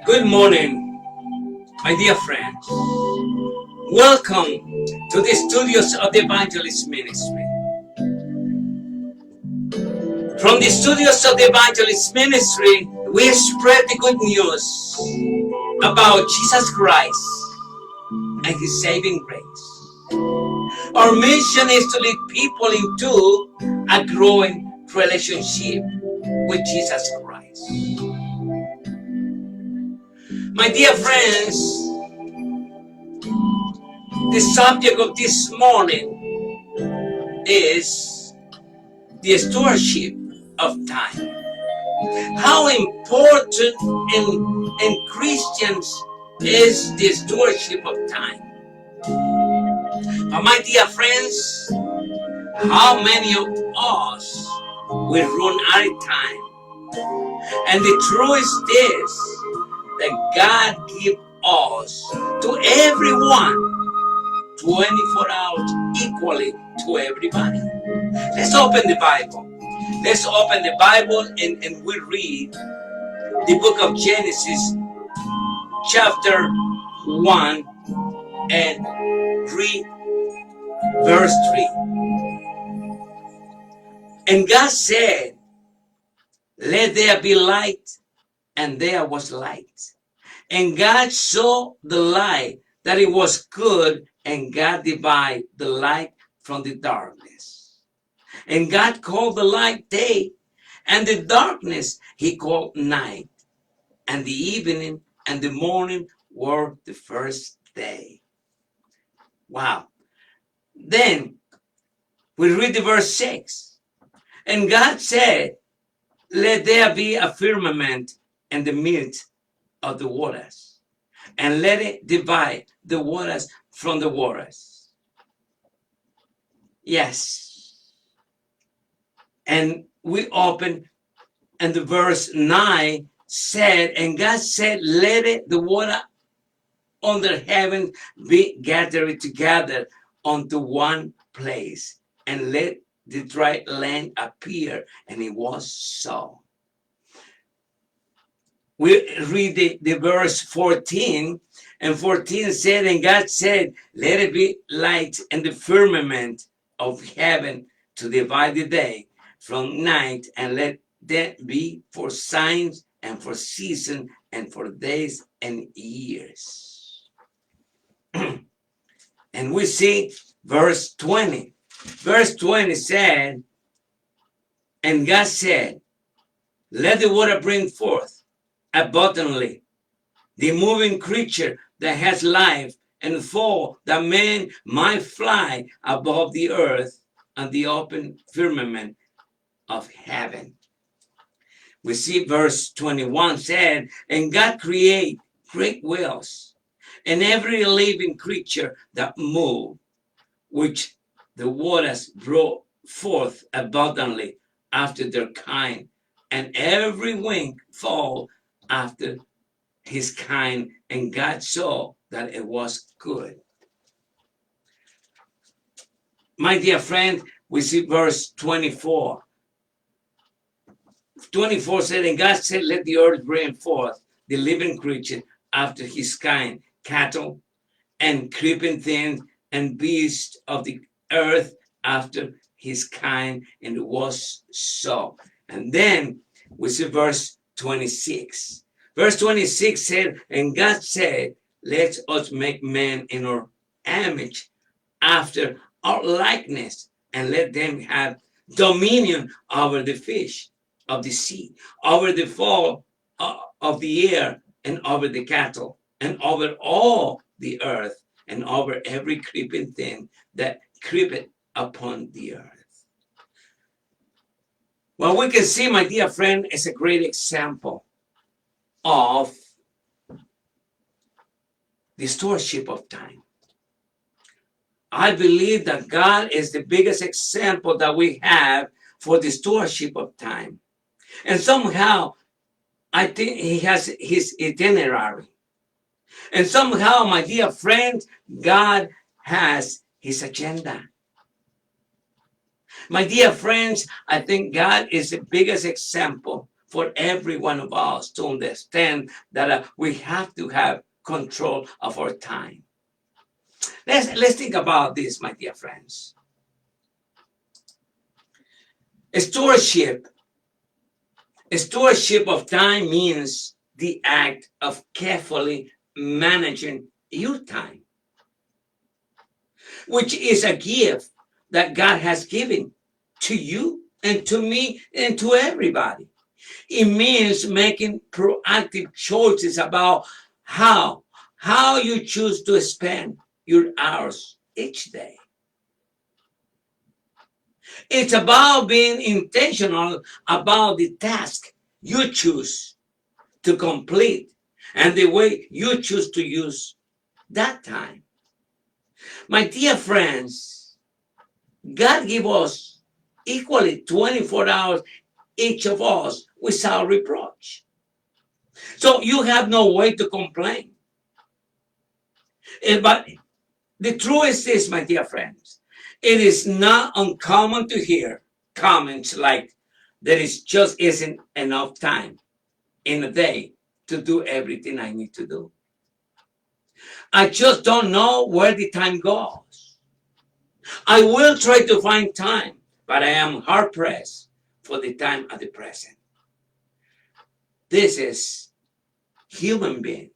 Good morning, my dear friends. Welcome to the studios of the Evangelist Ministry. From the studios of the Evangelist Ministry, we spread the good news about Jesus Christ and His saving grace. Our mission is to lead people into a growing relationship with Jesus Christ. My dear friends, the subject of this morning is the stewardship of time. How important in Christians is the stewardship of time. But my dear friends, how many of us will run out of time? And the truth is that God gives us to everyone 24 hours equally to everybody. Let's open the Bible. Let's open the Bible and we'll read the book of Genesis chapter 1 and read verse 3. And God said, "Let there be light," and there was light. And God saw the light that it was good, and God divided the light from the darkness. And God called the light day, and the darkness He called night. And the evening and the morning were the first day. Wow. Then we read the verse 6. And God said, "Let there be a firmament in the midst of the waters, and let it divide the waters from the waters." Yes. And we open, and the verse 9 said, and God said, "Let it, the water under heaven be gathered together onto one place, and let the dry land appear." And it was so. We read the verse 14, and 14 said, and God said, "Let it be light in the firmament of heaven to divide the day from night, and let that be for signs and for seasons and for days and years." And we see verse 20. Verse 20 said, and God said, "Let the water bring forth abundantly the moving creature that has life, and fall that man might fly above the earth and the open firmament of heaven." We see verse 21 said, and God created great whales and every living creature that moved, which the waters brought forth abundantly after their kind, and every wing fowl after his kind. And God saw that it was good. My dear friend, we see verse 24. 24 said, and God said, "Let the earth bring forth the living creature after his kind, cattle and creeping things and beasts of the earth after his kind." And it was so. And then we see verse 26. Verse 26 said, and God said, "Let us make man in our image, after our likeness, and let them have dominion over the fish of the sea, over the fowl of the air, and over the cattle, and over all the earth, and over every creeping thing that creepeth upon the earth." Well, we can see, my dear friend, is a great example of the stewardship of time. I believe that God is the biggest example that we have for the stewardship of time. And somehow, I think He has His itinerary. And somehow, my dear friend, God has His agenda. My dear friends, I think God is the biggest example for every one of us to understand that we have to have control of our time. Let's think about this, my dear friends. Stewardship of time means the act of carefully managing your time, which is a gift that God has given to you and to me and to everybody. It means making proactive choices about how you choose to spend your hours each day. It's about being intentional about the task you choose to complete and the way you choose to use that time. My dear friends, God gave us equally 24 hours, each of us, without reproach. So you have no way to complain. But the truth is this, my dear friends, it is not uncommon to hear comments like, there just isn't enough time in a day to do everything I need to do. I just don't know where the time goes. I will try to find time, but I am hard pressed for the time at the present. This is human being.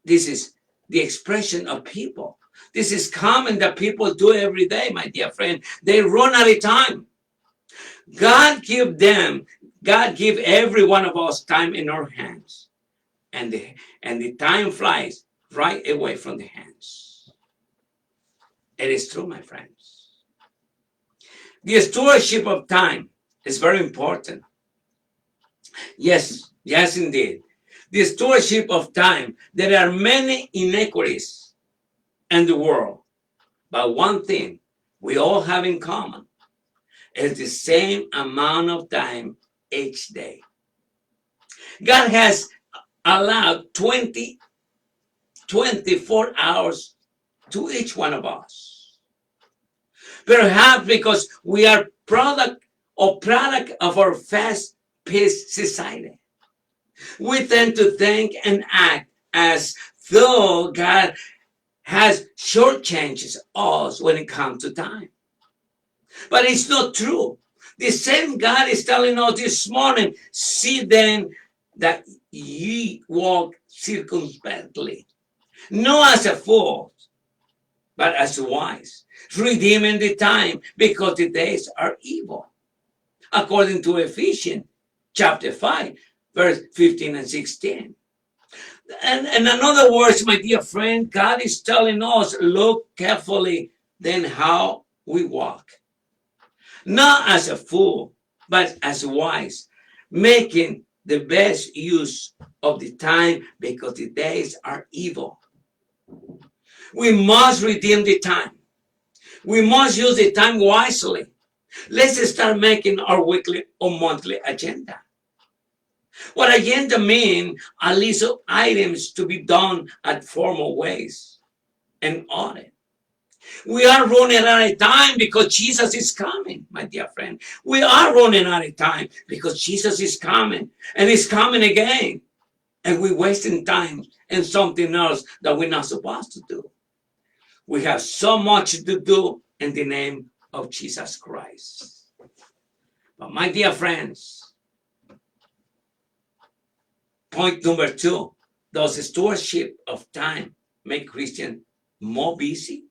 This is the expression of people. This is common that people do every day, my dear friend. They run out of time. God give every one of us time in our hands. And the time flies right away from the hands. It is true, my friends. The stewardship of time is very important. Yes, indeed. The stewardship of time. There are many inequities in the world. But one thing we all have in common is the same amount of time each day. God has allowed 24 hours to each one of us. Perhaps because we are product of our fast-paced society. We tend to think and act as though God has shortchanged us when it comes to time. But it's not true. The same God is telling us this morning, see then that ye walk circumspectly, not as a fool, but as wise, redeeming the time, because the days are evil. According to Ephesians chapter 5, verse 15 and 16. And in other words, my dear friend, God is telling us, look carefully then how we walk. Not as a fool, but as wise, making the best use of the time because the days are evil. We must redeem the time. We must use the time wisely. Let's start making our weekly or monthly agenda. What agenda means a list of items to be done at formal ways and audit. We are running out of time because Jesus is coming, my dear friend. We are running out of time because Jesus is coming and he's coming again. And we're wasting time in something else that we're not supposed to do. We have so much to do in the name of Jesus Christ. But my dear friends, point number 2, does stewardship of time make Christians more busy?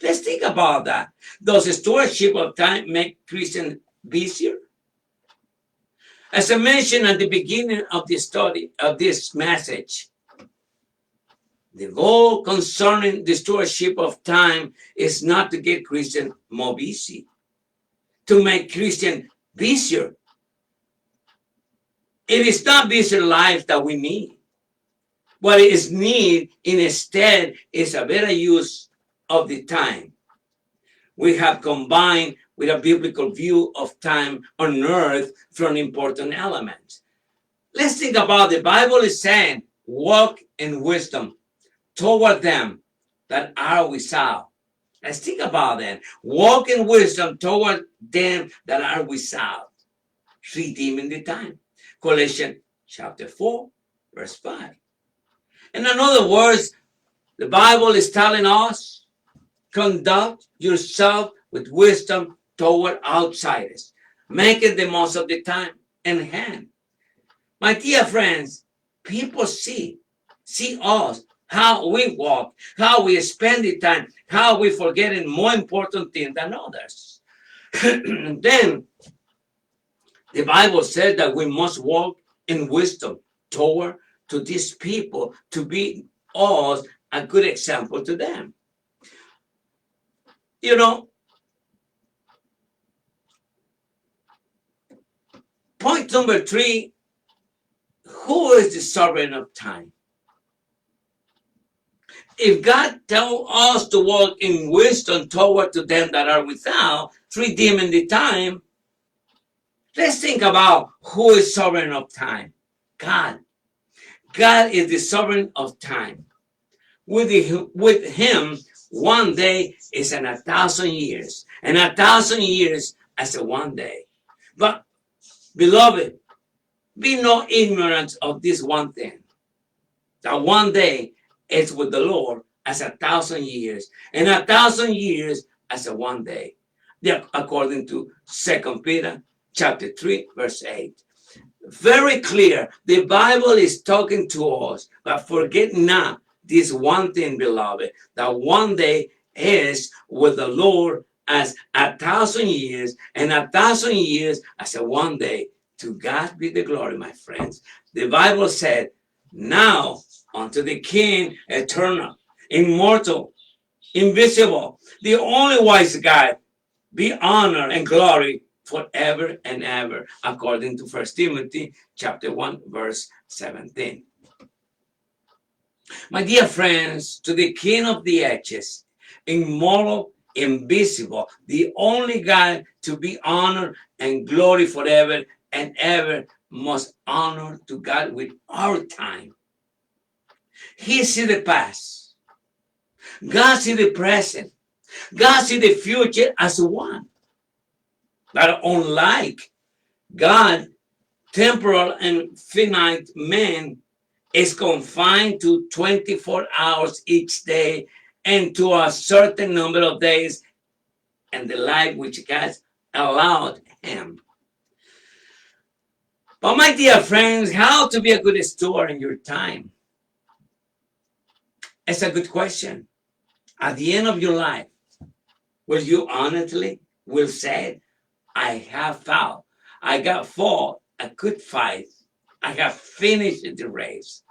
Let's think about that. Does stewardship of time make Christians busier? As I mentioned at the beginning of the study of this message, the goal concerning the stewardship of time is not to get Christians more busy, to make Christians busier. It is not busy life that we need. What is needed instead is a better use of the time. We have combined with a biblical view of time on earth from important elements. Let's think about the Bible is saying, walk in wisdom toward them that are without. Let's think about that. Walk in wisdom toward them that are without, redeeming the time. Colossians chapter 4, verse 5. In other words, the Bible is telling us, conduct yourself with wisdom toward outsiders. Make it the most of the time in hand. My dear friends, people see us, how we walk, how we spend the time, how we forgetting more important things than others. Then the Bible said that we must walk in wisdom toward to these people to be us a good example to them. You know, point number 3, who is the sovereign of time? If God tells us to walk in wisdom toward to them that are without, redeeming the time, let's think about who is sovereign of time. God. God is the sovereign of time. With him, one day is in 1,000 years, and 1,000 years as a one day. But, beloved, be no ignorant of this one thing, that one day is with the Lord as 1,000 years, and 1,000 years as a one day. According to 2 Peter chapter 3, verse 8. Very clear. The Bible is talking to us, but forget not this one thing, beloved, that one day is with the Lord as 1,000 years, and 1,000 years as a one day. To God be the glory, my friends. The Bible said, now unto the King eternal, immortal, invisible, the only wise God, be honor and glory forever and ever, according to 1 Timothy chapter 1, verse 17. My dear friends, to the King of the ages, immortal, invisible, the only God to be honored and glory forever and ever, must honor to God with our time. He sees the past. God sees the present. God sees the future as one. But unlike God, temporal and finite man is confined to 24 hours each day and to a certain number of days and the life which God allowed him. But my dear friends, how to be a good steward in your time? It's a good question. At the end of your life, will you honestly will say, I have fought, I got fought a good fight, I have finished the race?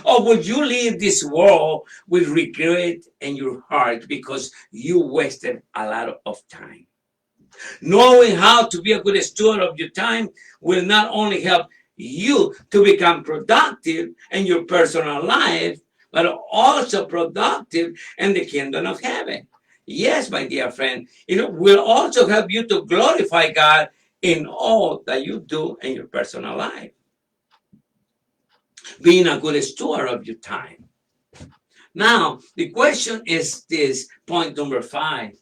Or would you leave this world with regret in your heart because you wasted a lot of time? Knowing how to be a good steward of your time will not only help you to become productive in your personal life, but also productive in the kingdom of heaven. Yes, my dear friend, it will also help you to glorify God in all that you do in your personal life. Being a good steward of your time. Now, the question is this, point number 5.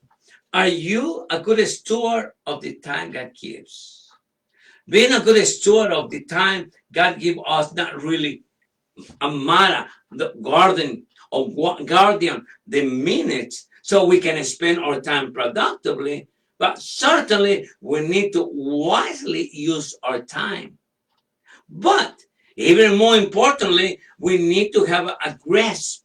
Are you a good steward of the time God gives? Being a good steward of the time God gives us, not really a matter, the guardian, the minutes, so we can spend our time productively, but certainly we need to wisely use our time. But even more importantly, we need to have a grasp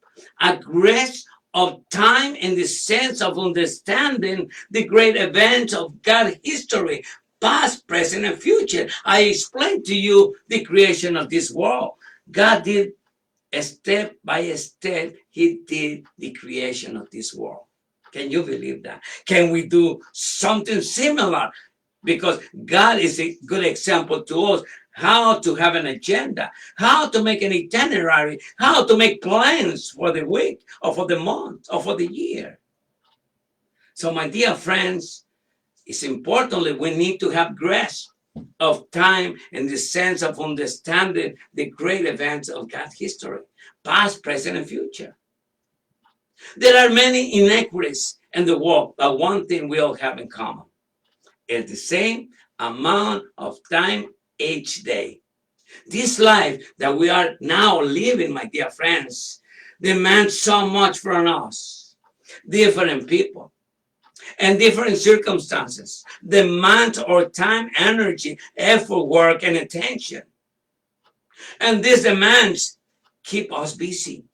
of time in the sense of understanding the great events of God's history, past, present, and future. I explained to you the creation of this world. God did step by step, he did the creation of this world. Can you believe that? Can we do something similar? Because God is a good example to us how to have an agenda, how to make an itinerary, how to make plans for the week or for the month or for the year. So my dear friends, it's importantly we need to have grasp of time in the sense of understanding the great events of God's history, past, present, and future. There are many inequities in the world, but one thing we all have in common is the same amount of time each day. This life that we are now living, my dear friends, demands so much from us. Different people and different circumstances demand our time, energy, effort, work, and attention. And these demands keep us busy.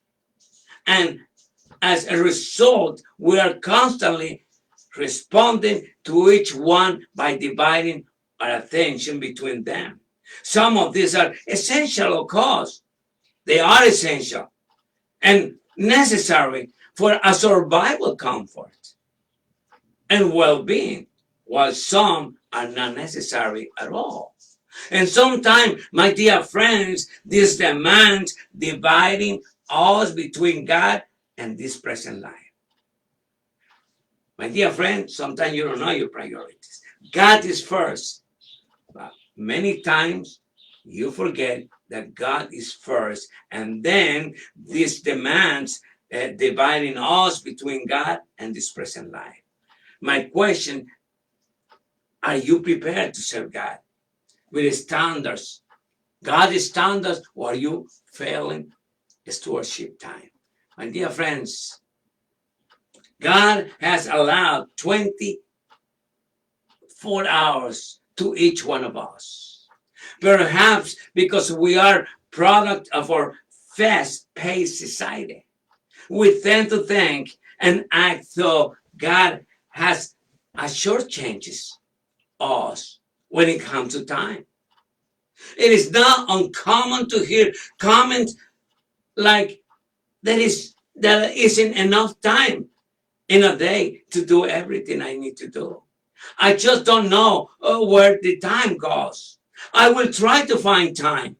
And as a result, we are constantly responding to each one by dividing our attention between them. Some of these are essential, of course. They are essential and necessary for a survival comfort and well-being, while some are not necessary at all. And sometimes, my dear friends, this demands dividing us between God and this present life. My dear friend, sometimes you don't know your priorities. God is first, but many times you forget that God is first, and then this demands dividing us between God and this present life. My question, are you prepared to serve God with standards, God's standards, or are you failing stewardship time? My dear friends, God has allowed 24 hours to each one of us. Perhaps because we are product of our fast-paced society. We tend to think and act though God has shortchanges us when it comes to time. It is not uncommon to hear comments like there isn't enough time in a day to do everything I need to do. I just don't know where the time goes. I will try to find time,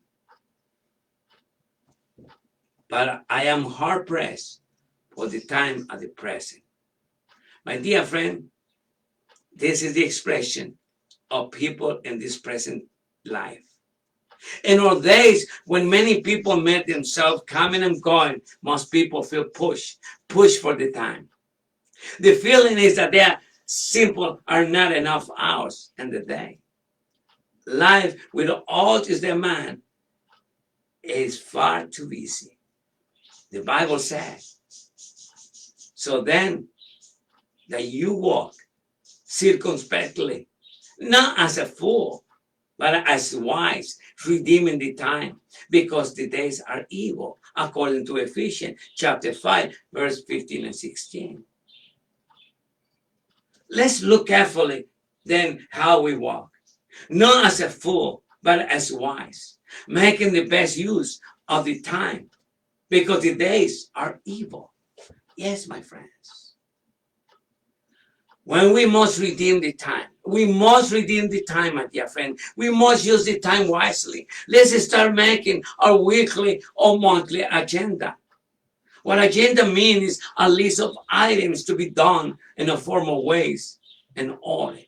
but I am hard pressed for the time at the present. My dear friend, this is the expression of people in this present life. In our days, when many people met themselves coming and going, most people feel pushed for the time. The feeling is that there are not enough hours in the day. Life with all its demand is far too busy. The Bible says. So then, that you walk circumspectly, not as a fool, but as wise, redeeming the time, because the days are evil, according to Ephesians chapter 5, verse 15 and 16. Let's look carefully then how we walk, not as a fool, but as wise, making the best use of the time, because the days are evil. Yes, my friends. When we must redeem the time, we must redeem the time, my dear friend. We must use the time wisely. Let's start making our weekly or monthly agenda. What agenda means is a list of items to be done in a formal ways and order.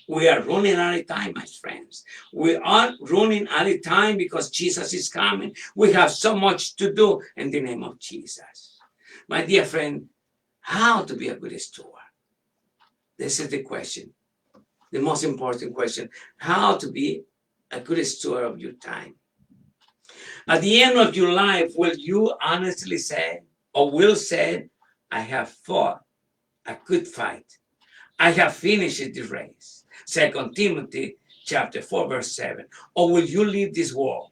We are running out of time, my friends. We are running out of time because Jesus is coming. We have so much to do in the name of Jesus. My dear friend, how to be a good steward? This is the question, the most important question. How to be a good steward of your time? At the end of your life, will you honestly say, or will say, I have fought a good fight. I have finished the race. 2 Timothy chapter 4, verse 7. Or will you leave this world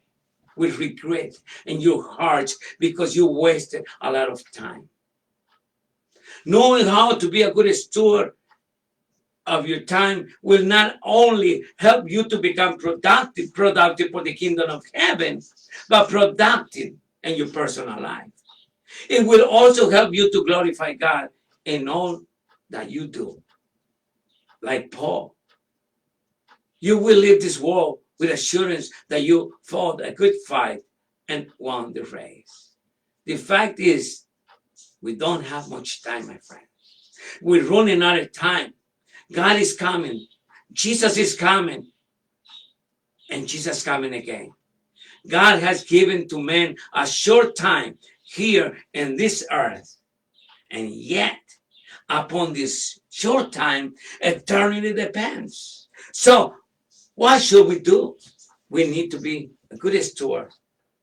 with regret in your heart because you wasted a lot of time? Knowing how to be a good steward of your time will not only help you to become productive for the kingdom of heaven, but productive in your personal life. It will also help you to glorify God in all that you do. Like Paul, you will leave this world with assurance that you fought a good fight and won the race. The fact is, we don't have much time, my friend. We're running out of time. God is coming. Jesus is coming. And Jesus is coming again. God has given to men a short time here in this earth. And yet, upon this short time, eternity depends. So, what should we do? We need to be a good steward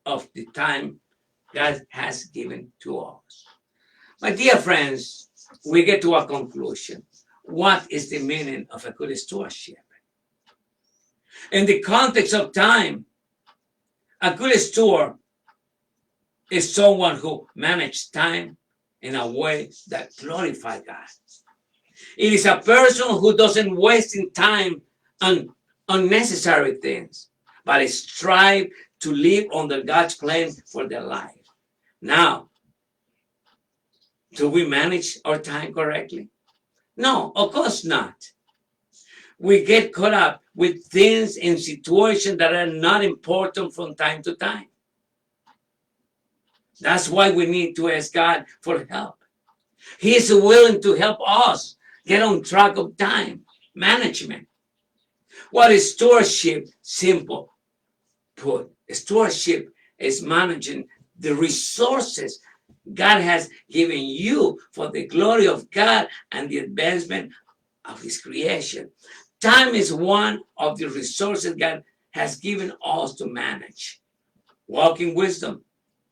of the time God has given to us. My dear friends, we get to a conclusion. What is the meaning of a good stewardship? In the context of time, a good steward is someone who manages time in a way that glorifies God. It is a person who doesn't waste in time on unnecessary things, but strive to live under God's plan for their life. Now, do we manage our time correctly? No, of course not. We get caught up with things and situations that are not important from time to time. That's why we need to ask God for help. He is willing to help us get on track of time management. What is stewardship? Simple put. Stewardship is managing the resources God has given you for the glory of God and the advancement of His creation. Time is one of the resources God has given us to manage. Walk in wisdom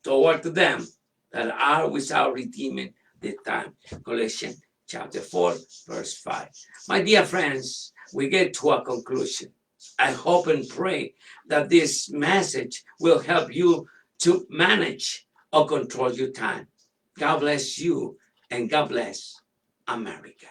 toward them that are without redeeming the time. Colossians chapter 4, verse 5. My dear friends, we get to a conclusion. I hope and pray that this message will help you to manage or control your time. God bless you and God bless America.